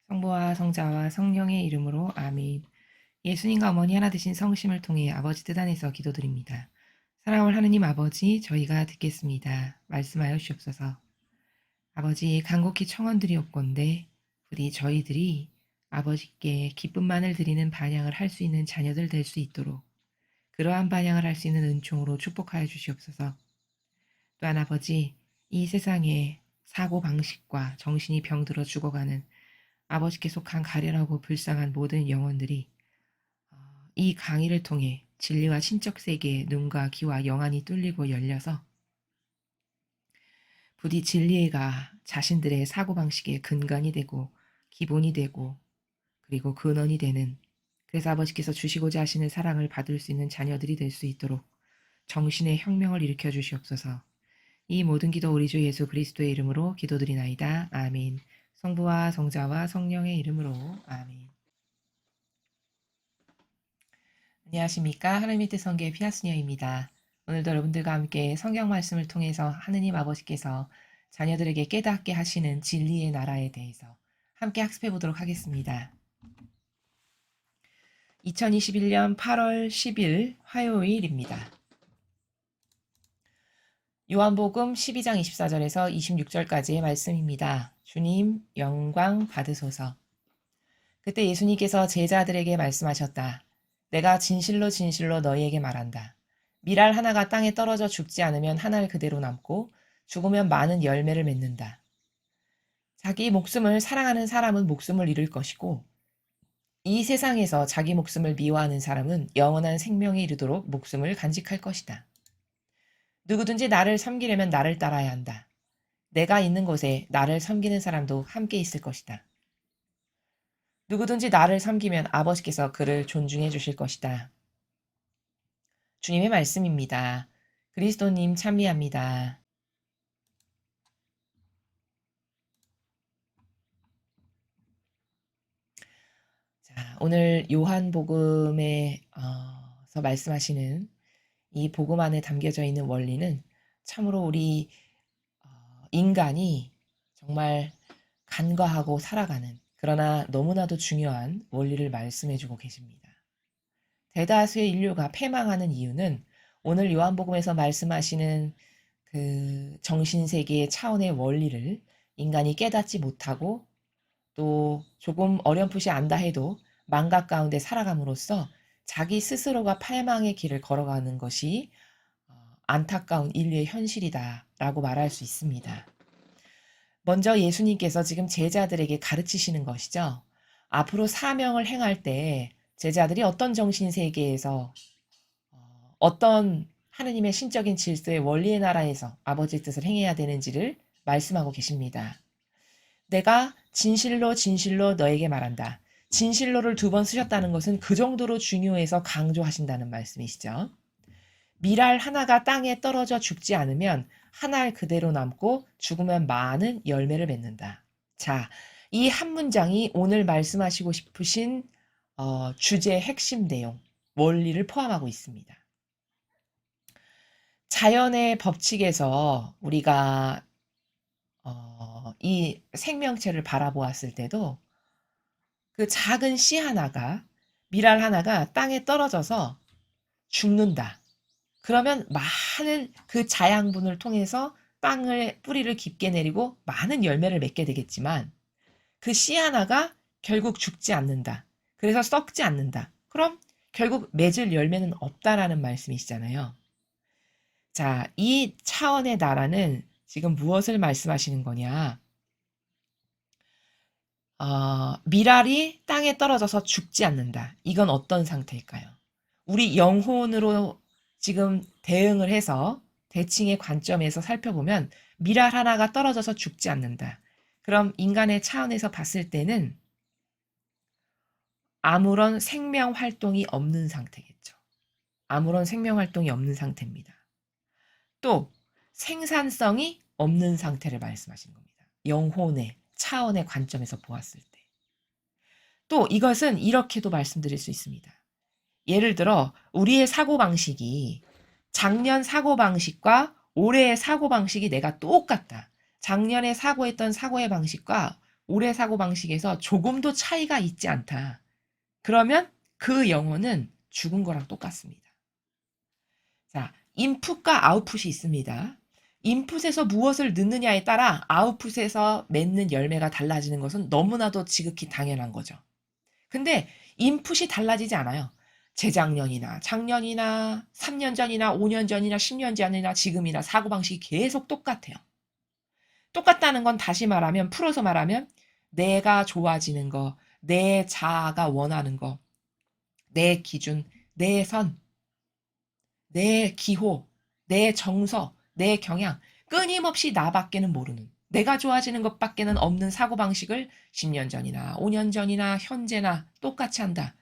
성부와 성자와 성령의 이름으로 아멘. 예수님과 어머니 하나 되신 성심을 통해 아버지 뜻 안에서 기도드립니다. 사랑하는 하느님 아버지, 저희가 듣겠습니다. 말씀하여 주옵소서. 아버지, 간곡히 청원드리옵건대 부디 저희들이 아버지께 기쁨만을 드리는 반향을 할 수 있는 자녀들 될 수 있도록 그러한 반향을 할 수 있는 은총으로 축복하여 주시옵소서. 또한 아버지, 이 세상에 사고방식과 정신이 병들어 죽어가는 아버지께 속한 가련하고 불쌍한 모든 영혼들이 이 강의를 통해 진리와 신적 세계의 눈과 귀와 영안이 뚫리고 열려서 부디 진리가 자신들의 사고방식의 근간이 되고 기본이 되고 그리고 근원이 되는, 그래서 아버지께서 주시고자 하시는 사랑을 받을 수 있는 자녀들이 될 수 있도록 정신의 혁명을 일으켜 주시옵소서. 이 모든 기도 우리 주 예수 그리스도의 이름으로 기도드리나이다. 아멘. 성부와 성자와 성령의 이름으로 아멘. 안녕하십니까. 하나님의 뜻 성교의 피아스녀입니다. 오늘도 여러분들과 함께 성경 말씀을 통해서 하느님 아버지께서 자녀들에게 깨닫게 하시는 진리의 나라에 대해서 함께 학습해 보도록 하겠습니다. 2021년 8월 10일 화요일입니다. 요한복음 12장 24절에서 26절까지의 말씀입니다. 주님 영광 받으소서. 그때 예수님께서 제자들에게 말씀하셨다. 내가 진실로 진실로 너희에게 말한다. 밀알 하나가 땅에 떨어져 죽지 않으면 한 알 그대로 남고 죽으면 많은 열매를 맺는다. 자기 목숨을 사랑하는 사람은 목숨을 잃을 것이고 이 세상에서 자기 목숨을 미워하는 사람은 영원한 생명에 이르도록 목숨을 간직할 것이다. 누구든지 나를 섬기려면 나를 따라야 한다. 내가 있는 곳에 나를 섬기는 사람도 함께 있을 것이다. 누구든지 나를 섬기면 아버지께서 그를 존중해 주실 것이다. 주님의 말씀입니다. 그리스도님 찬미합니다. 자, 오늘 요한복음에서 말씀하시는 이 복음 안에 담겨져 있는 원리는 참으로 우리 인간이 정말 간과하고 살아가는, 그러나 너무나도 중요한 원리를 말씀해주고 계십니다. 대다수의 인류가 패망하는 이유는 오늘 요한복음에서 말씀하시는 그 정신세계의 차원의 원리를 인간이 깨닫지 못하고 또 조금 어렴풋이 안다 해도 망각 가운데 살아감으로써 자기 스스로가 패망의 길을 걸어가는 것이 안타까운 인류의 현실이다라고 말할 수 있습니다. 먼저 예수님께서 지금 제자들에게 가르치시는 것이죠. 앞으로 사명을 행할 때 제자들이 어떤 정신세계에서 어떤 하느님의 신적인 질서의 원리의 나라에서 아버지의 뜻을 행해야 되는지를 말씀하고 계십니다. 내가 진실로 진실로 너에게 말한다. 진실로를 2번 쓰셨다는 것은 그 정도로 중요해서 강조하신다는 말씀이시죠. 밀알 하나가 땅에 떨어져 죽지 않으면 한 알 그대로 남고 죽으면 많은 열매를 맺는다. 자, 이 한 문장이 오늘 말씀하시고 싶으신 주제의 핵심 내용, 원리를 포함하고 있습니다. 자연의 법칙에서 우리가 이 생명체를 바라보았을 때도 그 작은 씨 하나가, 밀알 하나가 땅에 떨어져서 죽는다. 그러면 많은 그 자양분을 통해서 땅을 뿌리를 깊게 내리고 많은 열매를 맺게 되겠지만 그 씨 하나가 결국 죽지 않는다. 그래서 썩지 않는다. 그럼 결국 맺을 열매는 없다라는 말씀이시잖아요. 자, 이 차원의 나라는 지금 무엇을 말씀하시는 거냐? 밀알이 땅에 떨어져서 죽지 않는다. 이건 어떤 상태일까요? 우리 영혼으로 지금 대응을 해서 대칭의 관점에서 살펴보면 밀알 하나가 떨어져서 죽지 않는다. 그럼 인간의 차원에서 봤을 때는 아무런 생명 활동이 없는 상태겠죠. 아무런 생명 활동이 없는 상태입니다. 또 생산성이 없는 상태를 말씀하신 겁니다. 영혼의 차원의 관점에서 보았을 때. 또 이것은 이렇게도 말씀드릴 수 있습니다. 예를 들어 우리의 사고방식이 작년 사고방식과 올해의 사고방식이 내가 똑같다. 작년에 사고했던 사고의 방식과 올해 사고방식에서 조금도 차이가 있지 않다. 그러면 그 영혼은 죽은 거랑 똑같습니다. 자, 인풋과 아웃풋이 있습니다. 인풋에서 무엇을 넣느냐에 따라 아웃풋에서 맺는 열매가 달라지는 것은 너무나도 지극히 당연한 거죠. 근데 인풋이 달라지지 않아요. 재작년이나 작년이나 3년 전이나 5년 전이나 10년 전이나 지금이나 사고방식이 계속 똑같아요. 똑같다는 건 다시 말하면, 풀어서 말하면 내가 좋아지는 거, 내 자아가 원하는 거, 내 기준, 내 선, 내 기호, 내 정서, 내 경향, 끊임없이 나밖에는 모르는, 내가 좋아지는 것밖에는 없는 사고방식을 10년 전이나 5년 전이나 현재나 똑같이 한다.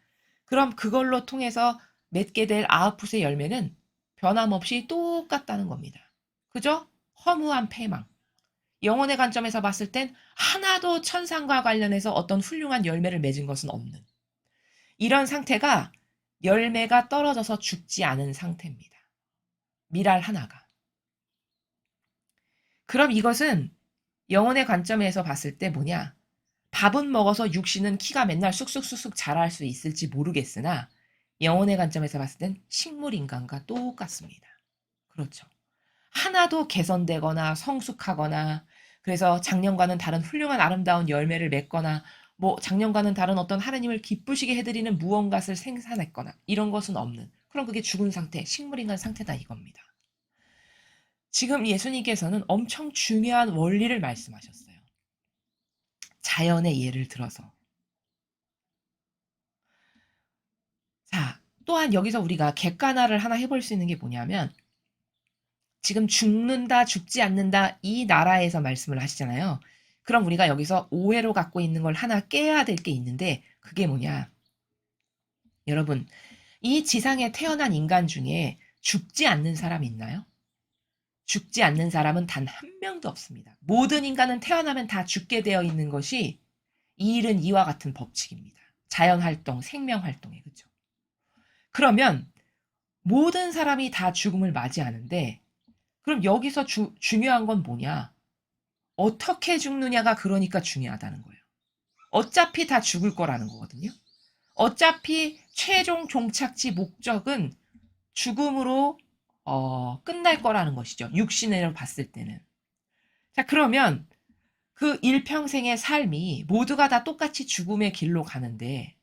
그럼 그걸로 통해서 맺게 될 아웃풋의 열매는 변함없이 똑같다는 겁니다. 그죠? 허무한 패망. 영혼의 관점에서 봤을 땐 하나도 천상과 관련해서 어떤 훌륭한 열매를 맺은 것은 없는, 이런 상태가 열매가 떨어져서 죽지 않은 상태입니다. 미랄 하나가. 그럼 이것은 영혼의 관점에서 봤을 때 뭐냐? 밥은 먹어서 육신은 키가 맨날 쑥쑥쑥쑥 자랄 수 있을지 모르겠으나 영혼의 관점에서 봤을 땐 식물 인간과 똑같습니다. 그렇죠. 하나도 개선되거나 성숙하거나, 그래서 작년과는 다른 훌륭한 아름다운 열매를 맺거나, 뭐 작년과는 다른 어떤 하나님을 기쁘시게 해드리는 무언가를 생산했거나 이런 것은 없는, 그럼 그게 죽은 상태, 식물인간 상태다 이겁니다. 지금 예수님께서는 엄청 중요한 원리를 말씀하셨어요. 자연의 예를 들어서. 자, 또한 여기서 우리가 객관화를 하나 해볼 수 있는 게 뭐냐면, 지금 죽는다, 죽지 않는다, 이 나라에서 말씀을 하시잖아요. 그럼 우리가 여기서 오해로 갖고 있는 걸 하나 깨야 될 게 있는데, 그게 뭐냐? 여러분, 이 지상에 태어난 인간 중에 죽지 않는 사람 있나요? 죽지 않는 사람은 단 한 명도 없습니다. 모든 인간은 태어나면 다 죽게 되어 있는 것이 이 일은 이와 같은 법칙입니다. 자연활동, 생명활동에, 그렇죠? 그러면 모든 사람이 다 죽음을 맞이하는데, 그럼 여기서 중요한 건 뭐냐? 어떻게 죽느냐가 그러니까 중요하다는 거예요. 어차피 다 죽을 거라는 거거든요. 어차피 최종 종착지 목적은 죽음으로 끝날 거라는 것이죠. 육신으로 봤을 때는. 자, 그러면 그 일평생의 삶이 모두가 다 똑같이 죽음의 길로 가는데,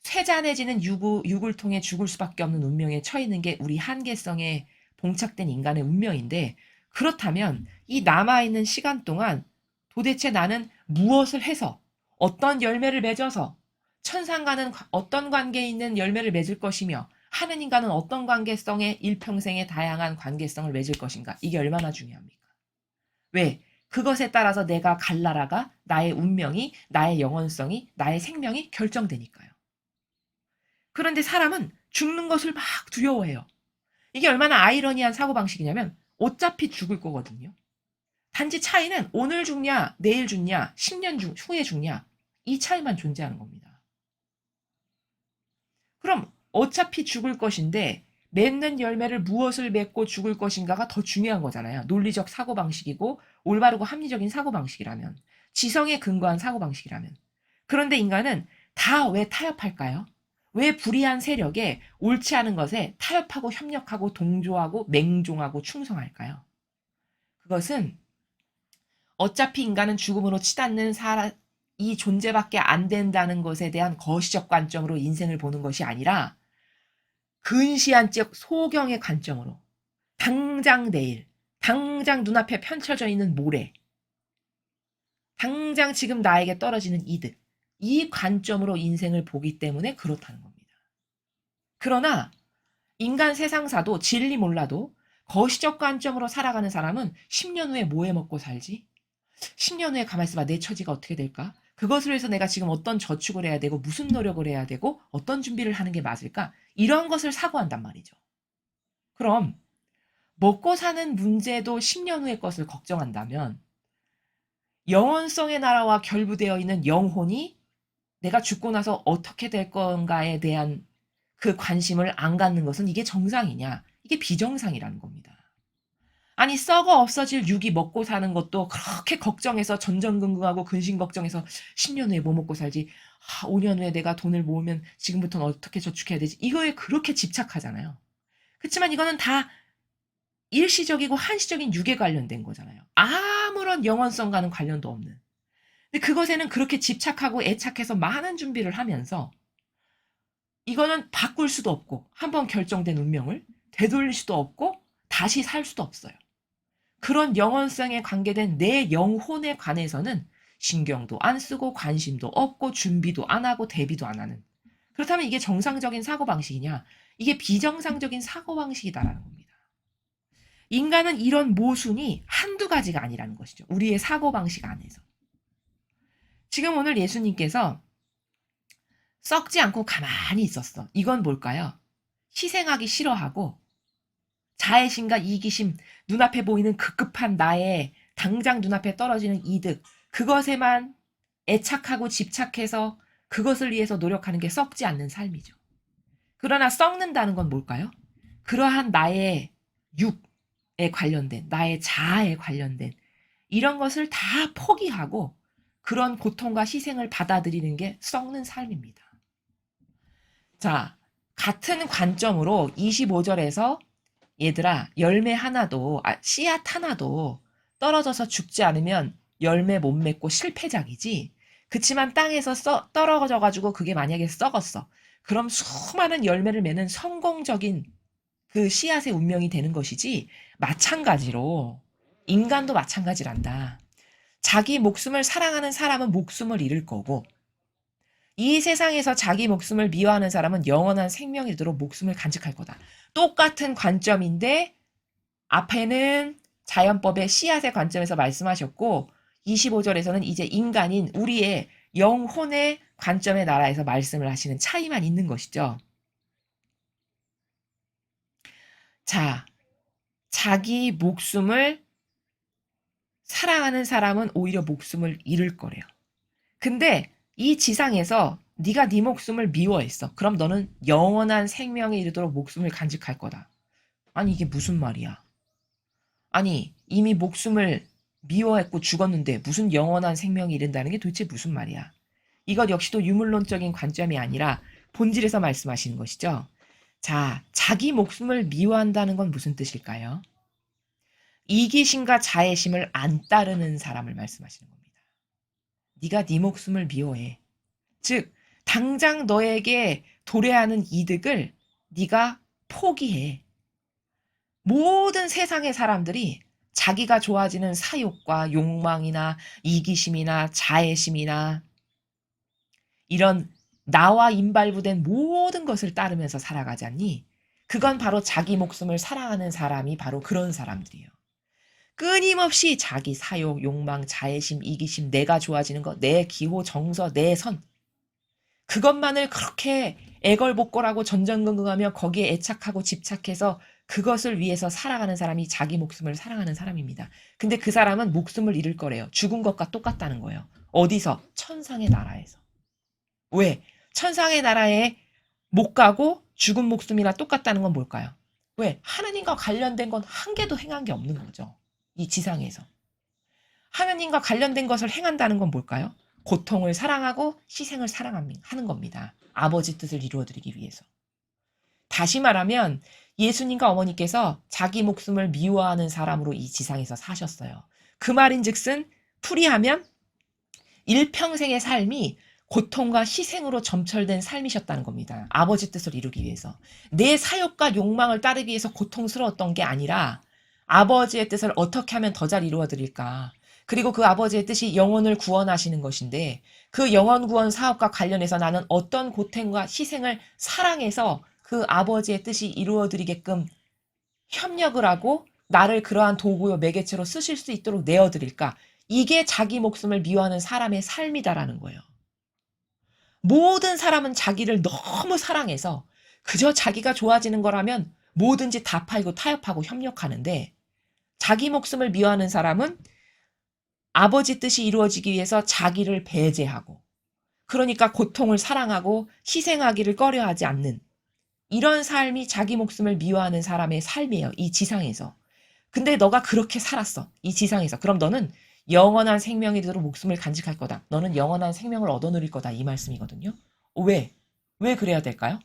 쇠잔해지는 육을 통해 죽을 수밖에 없는 운명에 처해있는 게 우리 한계성에 봉착된 인간의 운명인데, 그렇다면 이 남아있는 시간 동안 도대체 나는 무엇을 해서 어떤 열매를 맺어서 천상과는 어떤 관계에 있는 열매를 맺을 것이며 하느님과는 어떤 관계성의 일평생의 다양한 관계성을 맺을 것인가, 이게 얼마나 중요합니까? 왜? 그것에 따라서 내가 갈 나라가, 나의 운명이, 나의 영원성이, 나의 생명이 결정되니까요. 그런데 사람은 죽는 것을 막 두려워해요. 이게 얼마나 아이러니한 사고방식이냐면 어차피 죽을 거거든요. 단지 차이는 오늘 죽냐, 내일 죽냐, 10년 후에 죽냐, 이 차이만 존재하는 겁니다. 그럼 어차피 죽을 것인데 맺는 열매를 무엇을 맺고 죽을 것인가가 더 중요한 거잖아요. 논리적 사고방식이고 올바르고 합리적인 사고방식이라면, 지성에 근거한 사고방식이라면. 그런데 인간은 다 왜 타협할까요? 왜 불의한 세력에, 옳지 않은 것에 타협하고 협력하고 동조하고 맹종하고 충성할까요? 그것은 어차피 인간은 죽음으로 치닫는 이 존재밖에 안 된다는 것에 대한 거시적 관점으로 인생을 보는 것이 아니라 근시안적 소경의 관점으로, 당장 내일, 당장 눈앞에 펼쳐져 있는 모레, 당장 지금 나에게 떨어지는 이득, 이 관점으로 인생을 보기 때문에 그렇다는 겁니다. 그러나 인간 세상사도 진리 몰라도 거시적 관점으로 살아가는 사람은 10년 후에 뭐 해 먹고 살지? 10년 후에 가만히 있어봐, 내 처지가 어떻게 될까? 그것을 위해서 내가 지금 어떤 저축을 해야 되고 무슨 노력을 해야 되고 어떤 준비를 하는 게 맞을까? 이런 것을 사고한단 말이죠. 그럼 먹고 사는 문제도 10년 후의 것을 걱정한다면 영원성의 나라와 결부되어 있는 영혼이 내가 죽고 나서 어떻게 될 건가에 대한 그 관심을 안 갖는 것은 이게 정상이냐? 이게 비정상이라는 겁니다. 아니 썩어 없어질 육이 먹고 사는 것도 그렇게 걱정해서 전전긍긍하고 근심 걱정해서 10년 후에 뭐 먹고 살지? 5년 후에 내가 돈을 모으면 지금부터는 어떻게 저축해야 되지? 이거에 그렇게 집착하잖아요. 그렇지만 이거는 다 일시적이고 한시적인 육에 관련된 거잖아요. 아무런 영원성과는 관련도 없는. 근데 그것에는 그렇게 집착하고 애착해서 많은 준비를 하면서 이거는 바꿀 수도 없고 한번 결정된 운명을 되돌릴 수도 없고 다시 살 수도 없어요. 그런 영원성에 관계된 내 영혼에 관해서는 신경도 안 쓰고 관심도 없고 준비도 안 하고 대비도 안 하는. 그렇다면 이게 정상적인 사고방식이냐? 이게 비정상적인 사고방식이다라는 겁니다. 인간은 이런 모순이 한두 가지가 아니라는 것이죠. 우리의 사고방식 안에서. 지금 오늘 예수님께서 썩지 않고 가만히 있었어. 이건 뭘까요? 희생하기 싫어하고 자애심과 이기심, 눈앞에 보이는 급급한 나의 당장 눈앞에 떨어지는 이득, 그것에만 애착하고 집착해서 그것을 위해서 노력하는 게 썩지 않는 삶이죠. 그러나 썩는다는 건 뭘까요? 그러한 나의 육에 관련된, 나의 자아에 관련된 이런 것을 다 포기하고 그런 고통과 희생을 받아들이는 게 썩는 삶입니다. 자, 같은 관점으로 25절에서 얘들아, 열매 하나도, 씨앗 하나도 떨어져서 죽지 않으면 열매 못 맺고 실패작이지. 그치만 땅에서 떨어져가지고 그게 만약에 썩었어. 그럼 수많은 열매를 맺는 성공적인 그 씨앗의 운명이 되는 것이지. 마찬가지로 인간도 마찬가지란다. 자기 목숨을 사랑하는 사람은 목숨을 잃을 거고 이 세상에서 자기 목숨을 미워하는 사람은 영원한 생명이 되도록 목숨을 간직할 거다. 똑같은 관점인데 앞에는 자연법의 씨앗의 관점에서 말씀하셨고 25절에서는 이제 인간인 우리의 영혼의 관점의 나라에서 말씀을 하시는 차이만 있는 것이죠. 자, 자기 목숨을 사랑하는 사람은 오히려 목숨을 잃을 거래요. 근데 이 지상에서 네가 네 목숨을 미워했어. 그럼 너는 영원한 생명에 이르도록 목숨을 간직할 거다. 아니 이게 무슨 말이야? 아니 이미 목숨을 미워했고 죽었는데 무슨 영원한 생명이 이른다는 게 도대체 무슨 말이야? 이것 역시도 유물론적인 관점이 아니라 본질에서 말씀하시는 것이죠. 자, 자기 목숨을 미워한다는 건 무슨 뜻일까요? 이기심과 자애심을 안 따르는 사람을 말씀하시는 겁니다. 네가 네 목숨을 미워해. 즉 당장 너에게 도래하는 이득을 네가 포기해. 모든 세상의 사람들이 자기가 좋아지는 사욕과 욕망이나 이기심이나 자애심이나 이런 나와 임발부된 모든 것을 따르면서 살아가지 않니? 그건 바로 자기 목숨을 사랑하는 사람이 바로 그런 사람들이에요. 끊임없이 자기 사욕, 욕망, 자애심, 이기심, 내가 좋아지는 것, 내 기호, 정서, 내 선. 그것만을 그렇게 애걸복걸하고 전전긍긍하며 거기에 애착하고 집착해서 그것을 위해서 살아가는 사람이 자기 목숨을 사랑하는 사람입니다. 근데 그 사람은 목숨을 잃을 거래요. 죽은 것과 똑같다는 거예요. 어디서? 천상의 나라에서. 왜? 천상의 나라에 못 가고 죽은 목숨이나 똑같다는 건 뭘까요? 왜? 하나님과 관련된 건 한 개도 행한 게 없는 거죠. 이 지상에서. 하나님과 관련된 것을 행한다는 건 뭘까요? 고통을 사랑하고 희생을 사랑하는 겁니다. 아버지 뜻을 이루어드리기 위해서. 다시 말하면 예수님과 어머니께서 자기 목숨을 미워하는 사람으로 이 지상에서 사셨어요. 그 말인즉슨 풀이하면 일평생의 삶이 고통과 희생으로 점철된 삶이셨다는 겁니다. 아버지 뜻을 이루기 위해서. 내 사욕과 욕망을 따르기 위해서 고통스러웠던 게 아니라 아버지의 뜻을 어떻게 하면 더 잘 이루어 드릴까. 그리고 그 아버지의 뜻이 영혼을 구원하시는 것인데 그 영혼 구원 사업과 관련해서 나는 어떤 고통과 희생을 사랑해서 그 아버지의 뜻이 이루어 드리게끔 협력을 하고 나를 그러한 도구요 매개체로 쓰실 수 있도록 내어 드릴까. 이게 자기 목숨을 미워하는 사람의 삶이다라는 거예요. 모든 사람은 자기를 너무 사랑해서 그저 자기가 좋아지는 거라면 뭐든지 다 팔고 타협하고 협력하는데 자기 목숨을 미워하는 사람은 아버지 뜻이 이루어지기 위해서 자기를 배제하고 그러니까 고통을 사랑하고 희생하기를 꺼려하지 않는 이런 삶이 자기 목숨을 미워하는 사람의 삶이에요. 이 지상에서. 근데 너가 그렇게 살았어. 이 지상에서. 그럼 너는 영원한 생명이 되도록 목숨을 간직할 거다. 너는 영원한 생명을 얻어 누릴 거다. 이 말씀이거든요. 왜? 왜 그래야 될까요?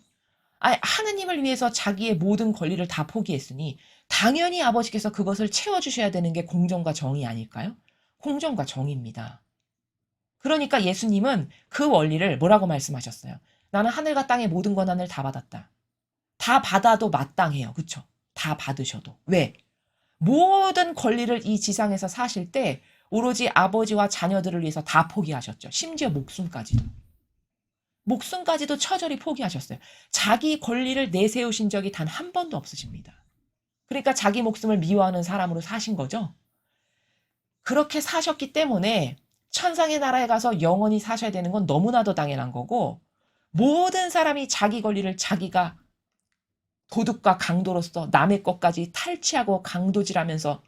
하느님을 위해서 자기의 모든 권리를 다 포기했으니 당연히 아버지께서 그것을 채워주셔야 되는 게 공정과 정의 아닐까요? 공정과 정의입니다. 그러니까 예수님은 그 원리를 뭐라고 말씀하셨어요? 나는 하늘과 땅의 모든 권한을 다 받았다. 다 받아도 마땅해요. 그쵸? 다 받으셔도. 왜? 모든 권리를 이 지상에서 사실 때 오로지 아버지와 자녀들을 위해서 다 포기하셨죠. 심지어 목숨까지도. 목숨까지도 처절히 포기하셨어요. 자기 권리를 내세우신 적이 단 한 번도 없으십니다. 그러니까 자기 목숨을 미워하는 사람으로 사신 거죠. 그렇게 사셨기 때문에 천상의 나라에 가서 영원히 사셔야 되는 건 너무나도 당연한 거고, 모든 사람이 자기 권리를 자기가 도둑과 강도로서 남의 것까지 탈취하고 강도질하면서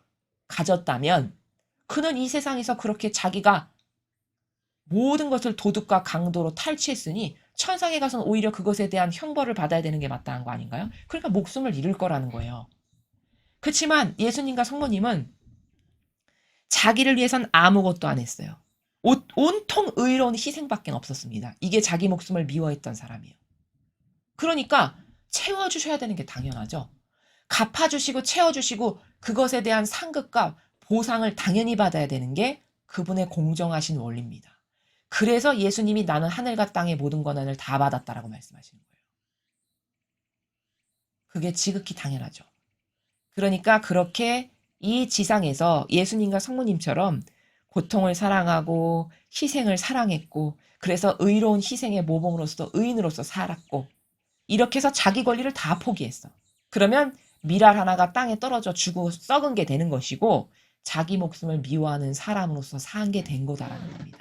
가졌다면 그는 이 세상에서 그렇게 자기가 모든 것을 도둑과 강도로 탈취했으니 천상에 가서는 오히려 그것에 대한 형벌을 받아야 되는 게 마땅한 거 아닌가요? 그러니까 목숨을 잃을 거라는 거예요. 그렇지만 예수님과 성모님은 자기를 위해선 아무것도 안 했어요. 온통 의로운 희생밖에 없었습니다. 이게 자기 목숨을 미워했던 사람이에요. 그러니까 채워주셔야 되는 게 당연하죠. 갚아주시고 채워주시고 그것에 대한 상급과 보상을 당연히 받아야 되는 게 그분의 공정하신 원리입니다. 그래서 예수님이 나는 하늘과 땅의 모든 권한을 다 받았다라고 말씀하시는 거예요. 그게 지극히 당연하죠. 그러니까 그렇게 이 지상에서 예수님과 성모님처럼 고통을 사랑하고 희생을 사랑했고 그래서 의로운 희생의 모범으로서 의인으로서 살았고 이렇게 해서 자기 권리를 다 포기했어. 그러면 밀알 하나가 땅에 떨어져 죽고 썩은 게 되는 것이고 자기 목숨을 미워하는 사람으로서 산 게 된 거다라는 겁니다.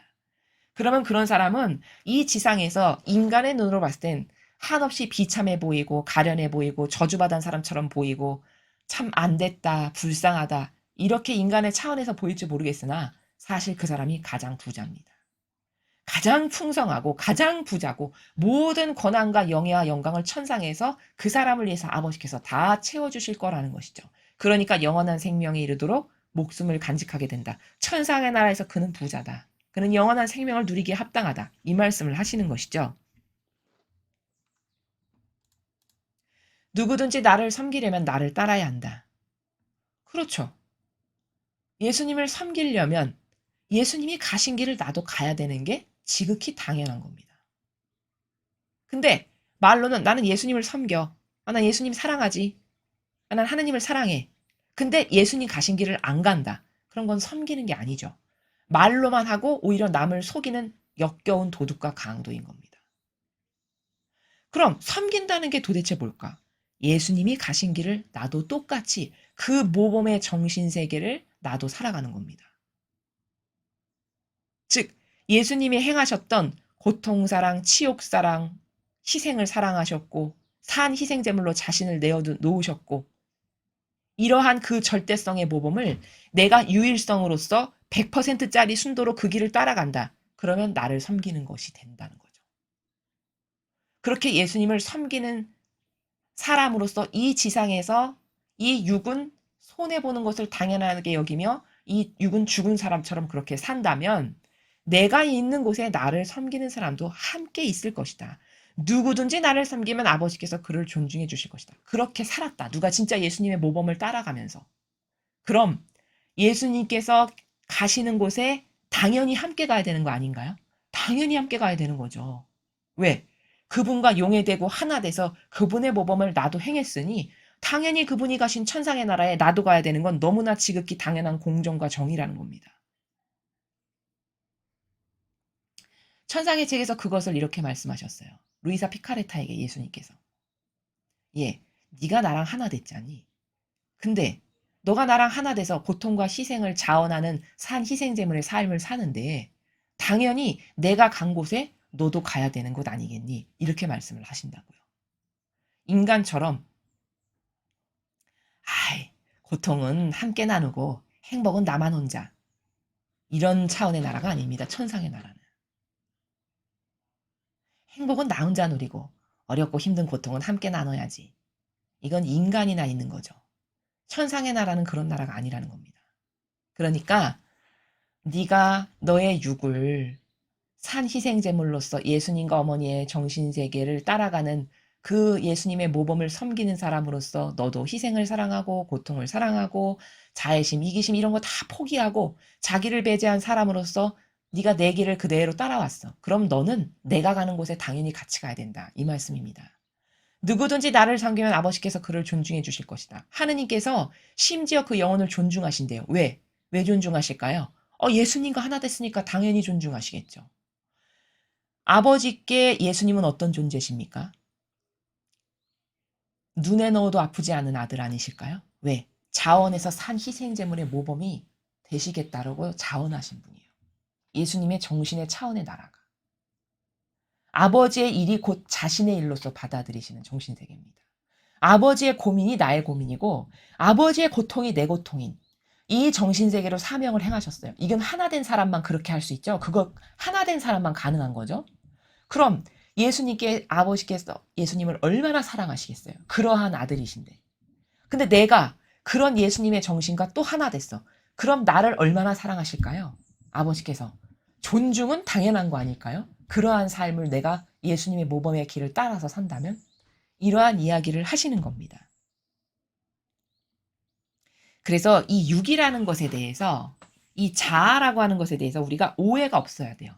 그러면 그런 사람은 이 지상에서 인간의 눈으로 봤을 땐 한없이 비참해 보이고 가련해 보이고 저주받은 사람처럼 보이고 참 안 됐다, 불쌍하다 이렇게 인간의 차원에서 보일지 모르겠으나 사실 그 사람이 가장 부자입니다. 가장 풍성하고 가장 부자고 모든 권한과 영예와 영광을 천상에서 그 사람을 위해서 아버지께서 다 채워주실 거라는 것이죠. 그러니까 영원한 생명에 이르도록 목숨을 간직하게 된다. 천상의 나라에서 그는 부자다. 그는 영원한 생명을 누리기에 합당하다. 이 말씀을 하시는 것이죠. 누구든지 나를 섬기려면 나를 따라야 한다. 그렇죠. 예수님을 섬기려면 예수님이 가신 길을 나도 가야 되는 게 지극히 당연한 겁니다. 근데 말로는 나는 예수님을 섬겨. 난 예수님 사랑하지. 난 하느님을 사랑해. 근데 예수님 가신 길을 안 간다. 그런 건 섬기는 게 아니죠. 말로만 하고 오히려 남을 속이는 역겨운 도둑과 강도인 겁니다. 그럼 섬긴다는 게 도대체 뭘까? 예수님이 가신 길을 나도 똑같이 그 모범의 정신세계를 나도 살아가는 겁니다. 즉 예수님이 행하셨던 고통사랑, 치욕사랑, 희생을 사랑하셨고 산 희생제물로 자신을 내어 놓으셨고 이러한 그 절대성의 모범을 내가 유일성으로서 100%짜리 순도로 그 길을 따라간다. 그러면 나를 섬기는 것이 된다는 거죠. 그렇게 예수님을 섬기는 사람으로서 이 지상에서 이 육은 손해보는 것을 당연하게 여기며 이 육은 죽은 사람처럼 그렇게 산다면 내가 있는 곳에 나를 섬기는 사람도 함께 있을 것이다. 누구든지 나를 섬기면 아버지께서 그를 존중해 주실 것이다. 그렇게 살았다. 누가 진짜 예수님의 모범을 따라가면서. 그럼 예수님께서 가시는 곳에 당연히 함께 가야 되는 거 아닌가요? 당연히 함께 가야 되는 거죠. 왜? 그분과 용해되고 하나 돼서 그분의 모범을 나도 행했으니 당연히 그분이 가신 천상의 나라에 나도 가야 되는 건 너무나 지극히 당연한 공정과 정의라는 겁니다. 천상의 책에서 그것을 이렇게 말씀하셨어요. 루이사 피카레타에게 예수님께서. 예, 네가 나랑 하나 됐잖니. 근데 너가 나랑 하나 돼서 고통과 희생을 자원하는 산 희생제물의 삶을 사는데 당연히 내가 간 곳에 너도 가야 되는 것 아니겠니? 이렇게 말씀을 하신다고요. 인간처럼 아이, 고통은 함께 나누고 행복은 나만 혼자. 이런 차원의 나라가 아닙니다. 천상의 나라는. 행복은 나 혼자 누리고 어렵고 힘든 고통은 함께 나눠야지. 이건 인간이나 있는 거죠. 천상의 나라는 그런 나라가 아니라는 겁니다. 그러니까 네가 너의 육을 산 희생제물로서 예수님과 어머니의 정신세계를 따라가는 그 예수님의 모범을 섬기는 사람으로서 너도 희생을 사랑하고 고통을 사랑하고 자애심, 이기심 이런 거 다 포기하고 자기를 배제한 사람으로서 네가 내 길을 그대로 따라왔어. 그럼 너는 내가 가는 곳에 당연히 같이 가야 된다. 이 말씀입니다. 누구든지 나를 섬기면 아버지께서 그를 존중해 주실 것이다. 하느님께서 심지어 그 영혼을 존중하신대요. 왜? 왜 존중하실까요? 예수님과 하나 됐으니까 당연히 존중하시겠죠. 아버지께 예수님은 어떤 존재십니까? 눈에 넣어도 아프지 않은 아들 아니실까요? 왜? 자원에서 산 희생제물의 모범이 되시겠다라고 자원하신 분이에요. 예수님의 정신의 차원의 나라가. 아버지의 일이 곧 자신의 일로서 받아들이시는 정신세계입니다. 아버지의 고민이 나의 고민이고 아버지의 고통이 내 고통인 이 정신세계로 사명을 행하셨어요. 이건 하나 된 사람만 그렇게 할 수 있죠. 그거 하나 된 사람만 가능한 거죠. 그럼 예수님께 아버지께서 예수님을 얼마나 사랑하시겠어요? 그러한 아들이신데. 근데 내가 그런 예수님의 정신과 또 하나 됐어. 그럼 나를 얼마나 사랑하실까요? 아버지께서. 존중은 당연한 거 아닐까요? 그러한 삶을 내가 예수님의 모범의 길을 따라서 산다면 이러한 이야기를 하시는 겁니다. 그래서 이 육이라는 것에 대해서 이 자아라고 하는 것에 대해서 우리가 오해가 없어야 돼요.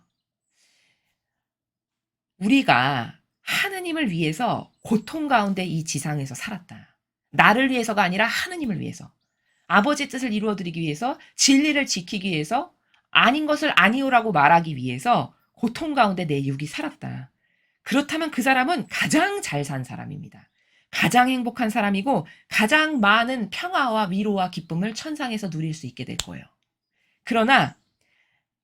우리가 하느님을 위해서 고통 가운데 이 지상에서 살았다. 나를 위해서가 아니라 하느님을 위해서. 아버지의 뜻을 이루어드리기 위해서, 진리를 지키기 위해서, 아닌 것을 아니오라고 말하기 위해서 고통 가운데 내 육이 살았다. 그렇다면 그 사람은 가장 잘 산 사람입니다. 가장 행복한 사람이고 가장 많은 평화와 위로와 기쁨을 천상에서 누릴 수 있게 될 거예요. 그러나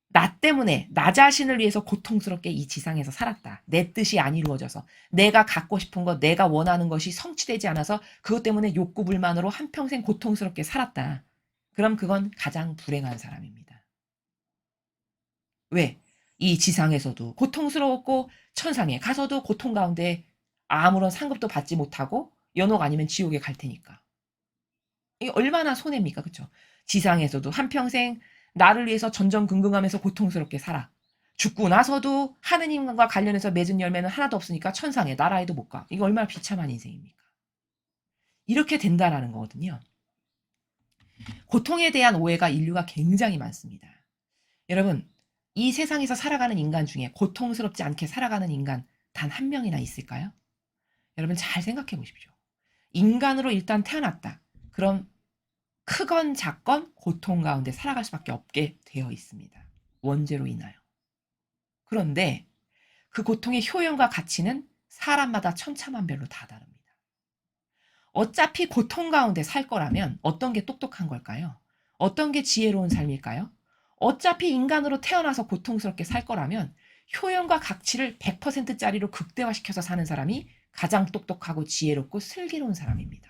나 때문에 나 자신을 위해서 고통스럽게 이 지상에서 살았다. 내 뜻이 안 이루어져서 내가 갖고 싶은 것, 내가 원하는 것이 성취되지 않아서 그것 때문에 욕구 불만으로 한평생 고통스럽게 살았다. 그럼 그건 가장 불행한 사람입니다. 왜? 이 지상에서도 고통스러웠고 천상에 가서도 고통 가운데 아무런 상급도 받지 못하고 연옥 아니면 지옥에 갈 테니까. 이게 얼마나 손해입니까? 그쵸? 지상에서도 한평생 나를 위해서 전전긍긍하면서 고통스럽게 살아. 죽고 나서도 하느님과 관련해서 맺은 열매는 하나도 없으니까 천상에 나라에도 못 가. 이거 얼마나 비참한 인생입니까? 이렇게 된다라는 거거든요. 고통에 대한 오해가 인류가 굉장히 많습니다. 여러분, 이 세상에서 살아가는 인간 중에 고통스럽지 않게 살아가는 인간 단 한 명이나 있을까요? 여러분 잘 생각해 보십시오. 인간으로 일단 태어났다. 그럼 크건 작건 고통 가운데 살아갈 수밖에 없게 되어 있습니다. 원죄로 인하여. 그런데 그 고통의 효용과 가치는 사람마다 천차만별로 다 다릅니다. 어차피 고통 가운데 살 거라면 어떤 게 똑똑한 걸까요? 어떤 게 지혜로운 삶일까요? 어차피 인간으로 태어나서 고통스럽게 살 거라면 효용과 가치를 100%짜리로 극대화시켜서 사는 사람이 가장 똑똑하고 지혜롭고 슬기로운 사람입니다.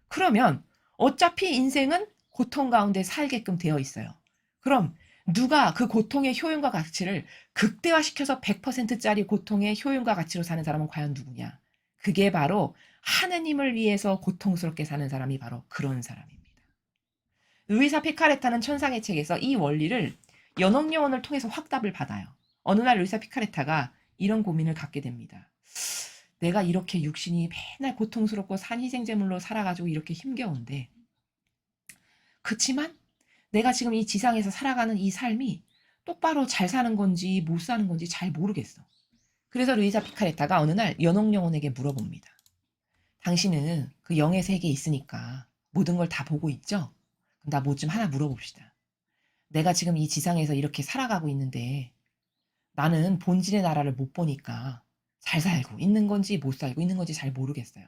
그러면 어차피 인생은 고통 가운데 살게끔 되어 있어요. 그럼 누가 그 고통의 효용과 가치를 극대화시켜서 100%짜리 고통의 효용과 가치로 사는 사람은 과연 누구냐? 그게 바로 하느님을 위해서 고통스럽게 사는 사람이 바로 그런 사람입니다. 루이사 피카레타는 천상의 책에서 이 원리를 연옥여원을 통해서 확답을 받아요. 어느 날 루이사 피카레타가 이런 고민을 갖게 됩니다. 내가 이렇게 육신이 맨날 고통스럽고 산 희생제물로 살아가지고 이렇게 힘겨운데 그치만 내가 지금 이 지상에서 살아가는 이 삶이 똑바로 잘 사는 건지 못 사는 건지 잘 모르겠어. 그래서 루이사 피카레타가 어느 날 연옥여원에게 물어봅니다. 당신은 그 영의 세계에 있으니까 모든 걸 다 보고 있죠? 나 뭐 좀 하나 물어봅시다. 내가 지금 이 지상에서 이렇게 살아가고 있는데 나는 본질의 나라를 못 보니까 잘 살고 있는 건지 못 살고 있는 건지 잘 모르겠어요.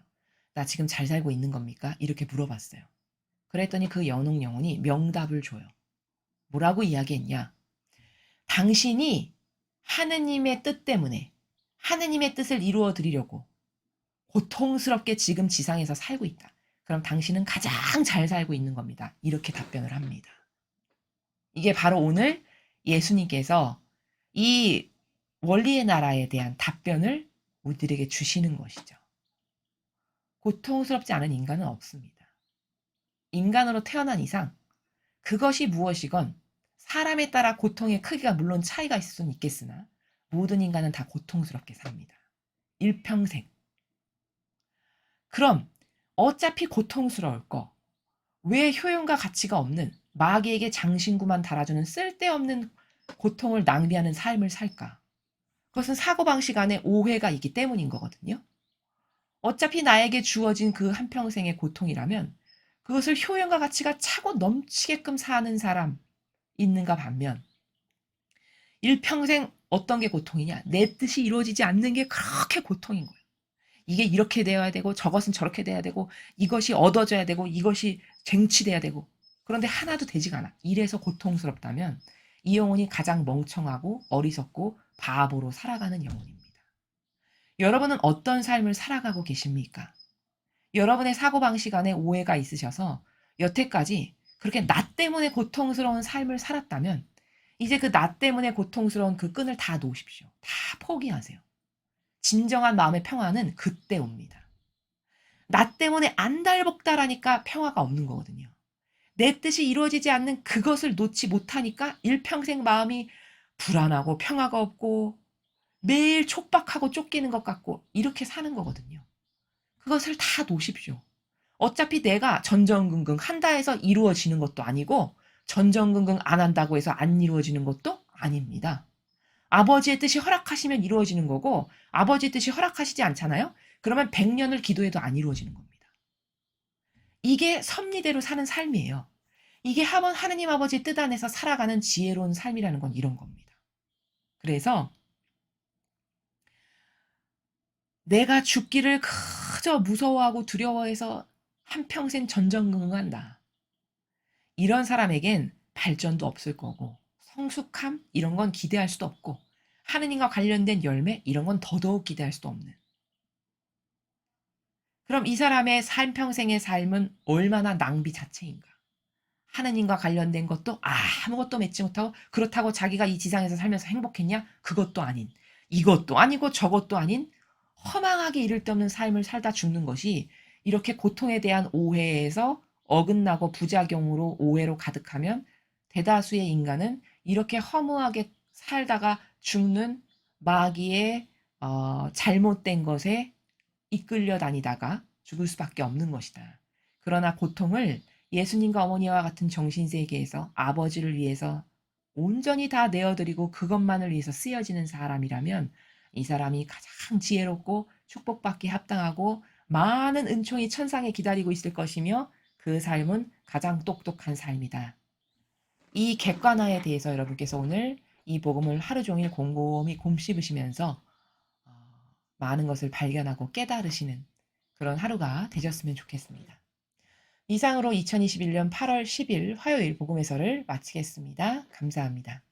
나 지금 잘 살고 있는 겁니까? 이렇게 물어봤어요. 그랬더니 그 연옥 영혼이 명답을 줘요. 뭐라고 이야기했냐? 당신이 하느님의 뜻 때문에 하느님의 뜻을 이루어 드리려고 고통스럽게 지금 지상에서 살고 있다. 그럼 당신은 가장 잘 살고 있는 겁니다. 이렇게 답변을 합니다. 이게 바로 오늘 예수님께서 이 원리의 나라에 대한 답변을 우리들에게 주시는 것이죠. 고통스럽지 않은 인간은 없습니다. 인간으로 태어난 이상 그것이 무엇이건 사람에 따라 고통의 크기가 물론 차이가 있을 수는 있겠으나 모든 인간은 다 고통스럽게 삽니다. 일평생. 그럼 어차피 고통스러울 거, 왜 효용과 가치가 없는 마귀에게 장신구만 달아주는 쓸데없는 고통을 낭비하는 삶을 살까? 그것은 사고방식 안에 오해가 있기 때문인 거거든요. 어차피 나에게 주어진 그 한평생의 고통이라면 그것을 효용과 가치가 차고 넘치게끔 사는 사람 있는가 반면 일평생 어떤 게 고통이냐? 내 뜻이 이루어지지 않는 게 그렇게 고통인 거예요. 이게 이렇게 되어야 되고 저것은 저렇게 돼야 되고 이것이 얻어져야 되고 이것이 쟁취돼야 되고 그런데 하나도 되지가 않아. 이래서 고통스럽다면 이 영혼이 가장 멍청하고 어리석고 바보로 살아가는 영혼입니다. 여러분은 어떤 삶을 살아가고 계십니까? 여러분의 사고방식 안에 오해가 있으셔서 여태까지 그렇게 나 때문에 고통스러운 삶을 살았다면 이제 그 나 때문에 고통스러운 그 끈을 다 놓으십시오. 다 포기하세요. 진정한 마음의 평화는 그때 옵니다. 나 때문에 안달복달하니까 평화가 없는 거거든요. 내 뜻이 이루어지지 않는 그것을 놓지 못하니까 일평생 마음이 불안하고 평화가 없고 매일 촉박하고 쫓기는 것 같고 이렇게 사는 거거든요. 그것을 다 놓으십시오. 어차피 내가 전전긍긍 한다 해서 이루어지는 것도 아니고 전전긍긍 안 한다고 해서 안 이루어지는 것도 아닙니다. 아버지의 뜻이 허락하시면 이루어지는 거고 아버지의 뜻이 허락하시지 않잖아요? 그러면 100년을 기도해도 안 이루어지는 겁니다. 이게 섭리대로 사는 삶이에요. 이게 한번 하느님 아버지의 뜻 안에서 살아가는 지혜로운 삶이라는 건 이런 겁니다. 그래서 내가 죽기를 그저 무서워하고 두려워해서 한평생 전전긍긍한다. 이런 사람에겐 발전도 없을 거고 성숙함 이런 건 기대할 수도 없고 하느님과 관련된 열매 이런 건 더더욱 기대할 수도 없는. 그럼 이 사람의 한평생의 삶은 얼마나 낭비 자체인가? 하느님과 관련된 것도 아무것도 맺지 못하고 그렇다고 자기가 이 지상에서 살면서 행복했냐? 그것도 아닌 이것도 아니고 저것도 아닌 허망하게 이를 데 없는 삶을 살다 죽는 것이 이렇게 고통에 대한 오해에서 어긋나고 부작용으로 오해로 가득하면 대다수의 인간은 이렇게 허무하게 살다가 죽는 마귀의 잘못된 것에 이끌려 다니다가 죽을 수밖에 없는 것이다. 그러나 고통을 예수님과 어머니와 같은 정신세계에서 아버지를 위해서 온전히 다 내어드리고 그것만을 위해서 쓰여지는 사람이라면 이 사람이 가장 지혜롭고 축복받기 합당하고 많은 은총이 천상에 기다리고 있을 것이며 그 삶은 가장 똑똑한 삶이다. 이 객관화에 대해서 여러분께서 오늘 이 복음을 하루 종일 곰곰이 곰씹으시면서 많은 것을 발견하고 깨달으시는 그런 하루가 되셨으면 좋겠습니다. 이상으로 2021년 8월 10일 화요일 복음회설을 마치겠습니다. 감사합니다.